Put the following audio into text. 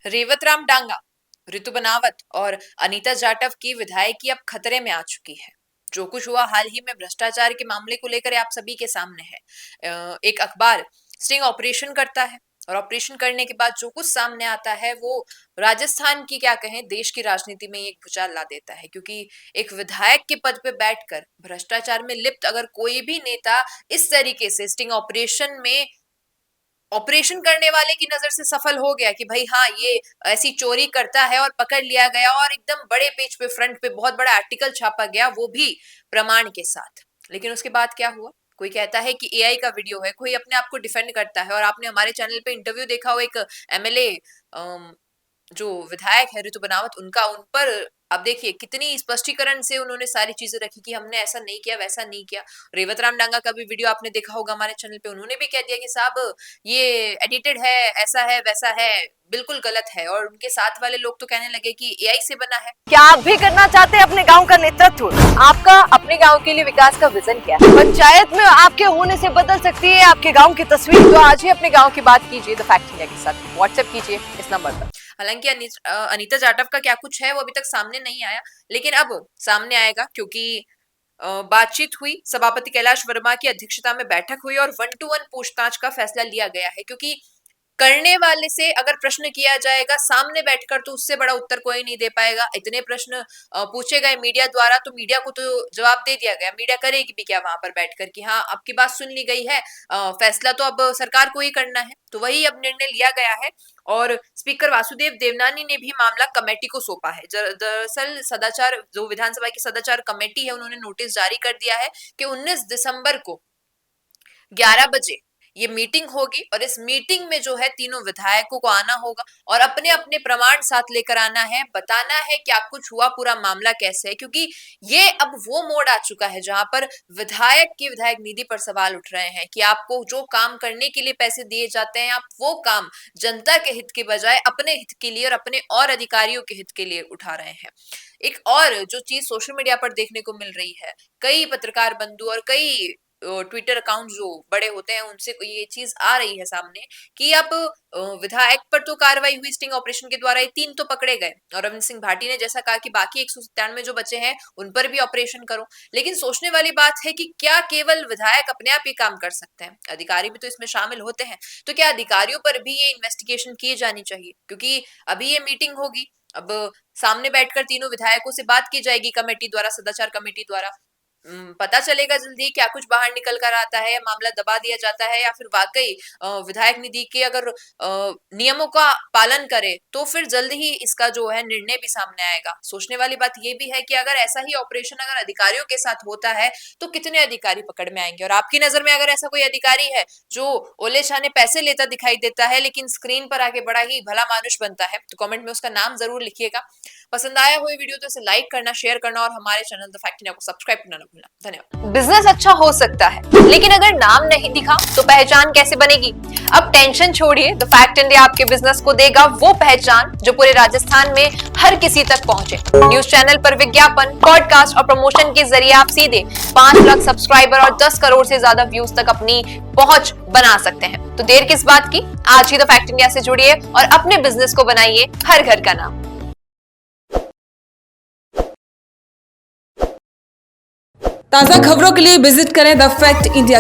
रेवतराम डांगा, ऋतु बनावत और अनीता जाटव की विधायकी अब खतरे में आ चुकी है। जो कुछ हुआ हाल ही में भ्रष्टाचार के मामले को लेकर आप सभी के सामने है। एक अखबार स्टिंग ऑपरेशन करता है और ऑपरेशन करने के बाद जो कुछ सामने आता है वो राजस्थान की क्या कहें देश की राजनीति में एक भूचाल ला देता है, क्योंकि एक विधायक के पद पे बैठकर भ्रष्टाचार में लिप्त अगर कोई भी नेता इस तरीके से स्टिंग ऑपरेशन में ऑपरेशन करने वाले की नजर से सफल हो गया कि भाई हाँ ये ऐसी चोरी करता है और पकड़ लिया गया और एकदम बड़े पेज पे फ्रंट पे बहुत बड़ा आर्टिकल छापा गया, वो भी प्रमाण के साथ। लेकिन उसके बाद क्या हुआ? कोई कहता है कि एआई का वीडियो है, कोई अपने आप को डिफेंड करता है। और आपने हमारे चैनल पे इंटरव्यू देखा हो एक एमएलए जो विधायक है ऋतु बनावत उनका, उन पर अब देखिए कितनी स्पष्टीकरण से उन्होंने सारी चीजें रखी कि हमने ऐसा नहीं किया वैसा नहीं किया। रेवतराम डांगा का भी वीडियो आपने देखा होगा हमारे चैनल पे, उन्होंने भी कह दिया कि साहब ये एडिटेड है, ऐसा है वैसा है, बिल्कुल गलत है। और उनके साथ वाले लोग तो कहने लगे कि एआई से बना है। क्या आप भी करना चाहते हैं अपने गांव का नेतृत्व? आपका अपने गांव के लिए विकास का विजन क्या है? पंचायत में आपके होने से बदल सकती है आपके गांव की तस्वीर। तो आज ही अपने गांव की बात कीजिए द फैक्ट इंडिया के साथ। व्हाट्सएप कीजिए इस नंबर पर। हालांकि अनीता जाटव का क्या कुछ है वो अभी तक सामने नहीं आया, लेकिन अब सामने आएगा, क्योंकि बातचीत हुई। सभापति कैलाश वर्मा की अध्यक्षता में बैठक हुई और 1-to-1 पूछताछ का फैसला लिया गया है, क्योंकि करने वाले से अगर प्रश्न किया जाएगा सामने बैठकर तो उससे बड़ा उत्तर कोई नहीं दे पाएगा। इतने प्रश्न पूछे गए मीडिया द्वारा, तो मीडिया को तो जवाब दे दिया गया। मीडिया करेगी भी क्या वहां पर बैठकर कि हाँ आपकी बात सुन ली गई है, फैसला तो अब सरकार को ही करना है। तो वही अब निर्णय लिया गया है और स्पीकर वासुदेव देवनानी ने भी मामला कमेटी को सौंपा है। दरअसल सदाचार जो विधानसभा की सदाचार कमेटी है उन्होंने नोटिस जारी कर दिया है कि 19 दिसंबर को 11 बजे ये मीटिंग होगी और इस मीटिंग में जो है तीनों विधायकों को आना होगा और अपने अपने प्रमाण साथ लेकर आना है, बताना है क्या कुछ हुआ, पूरा मामला कैसे है। क्योंकि ये अब वो मोड़ आ चुका है जहां पर विधायक की विधायक निधि पर सवाल उठ रहे हैं कि आपको जो काम करने के लिए पैसे दिए जाते हैं आप वो काम जनता के हित के बजाय अपने हित के लिए और अपने और अधिकारियों के हित के लिए उठा रहे हैं। एक और जो चीज सोशल मीडिया पर देखने को मिल रही है, कई पत्रकार बंधु और कई ट्विटर अकाउंट जो बड़े होते हैं उनसे ये चीज आ रही है सामने कि अब विधायक पर तो कार्रवाई हुई स्टिंग ऑपरेशन के द्वारा, ये 3 तो पकड़े गए और रविंद्र सिंह भाटी ने जैसा कहा कि बाकी 197 जो बचे हैं उन पर भी ऑपरेशन करो। लेकिन सोचने वाली बात है कि क्या केवल विधायक अपने आप ही काम कर सकते हैं? अधिकारी भी तो इसमें शामिल होते हैं। तो क्या अधिकारियों पर भी ये इन्वेस्टिगेशन की जानी चाहिए? क्योंकि अभी ये मीटिंग होगी, अब सामने बैठकर तीनों विधायकों से बात की जाएगी कमेटी द्वारा, सदाचार कमेटी द्वारा। पता चलेगा जल्दी क्या कुछ बाहर निकल कर आता है, मामला दबा दिया जाता है या फिर वाकई विधायक निधि के अगर नियमों का पालन करे तो फिर जल्द ही इसका जो है निर्णय भी सामने आएगा। सोचने वाली बात ये भी है कि अगर ऐसा ही ऑपरेशन अगर अधिकारियों के साथ होता है तो कितने अधिकारी पकड़ में आएंगे? और आपकी नजर में अगर ऐसा कोई अधिकारी है जो ओले छाने पैसे लेता दिखाई देता है लेकिन स्क्रीन पर आके बड़ा ही भला मानुष बनता है, तो कमेंट में उसका नाम जरूर लिखिएगा। पसंद आया हुई वीडियो तो इसे लाइक करना, शेयर करना और हमारे चैनल द फैक्ट इंडिया को सब्सक्राइब करना ना भूलना। धन्यवाद। बिजनेस अच्छा हो सकता है लेकिन अगर नाम नहीं दिखा तो पहचान कैसे बनेगी? अब टेंशन छोड़िए, द फैक्ट इंडिया आपके बिजनेस को देगा वो पहचान जो पूरे राजस्थान में हर किसी तक पहुंचे। न्यूज चैनल पर विज्ञापन, पॉडकास्ट और प्रमोशन के जरिए आप सीधे 5 लाख सब्सक्राइबर और 10 करोड़ से ज्यादा व्यूज तक अपनी पहुंच बना सकते हैं। तो देर किस बात की, आज ही द फैक्ट इंडिया से जुड़िए और अपने बिजनेस को बनाइए हर घर का नाम। ताज़ा खबरों के लिए विजिट करें द फैक्ट इंडिया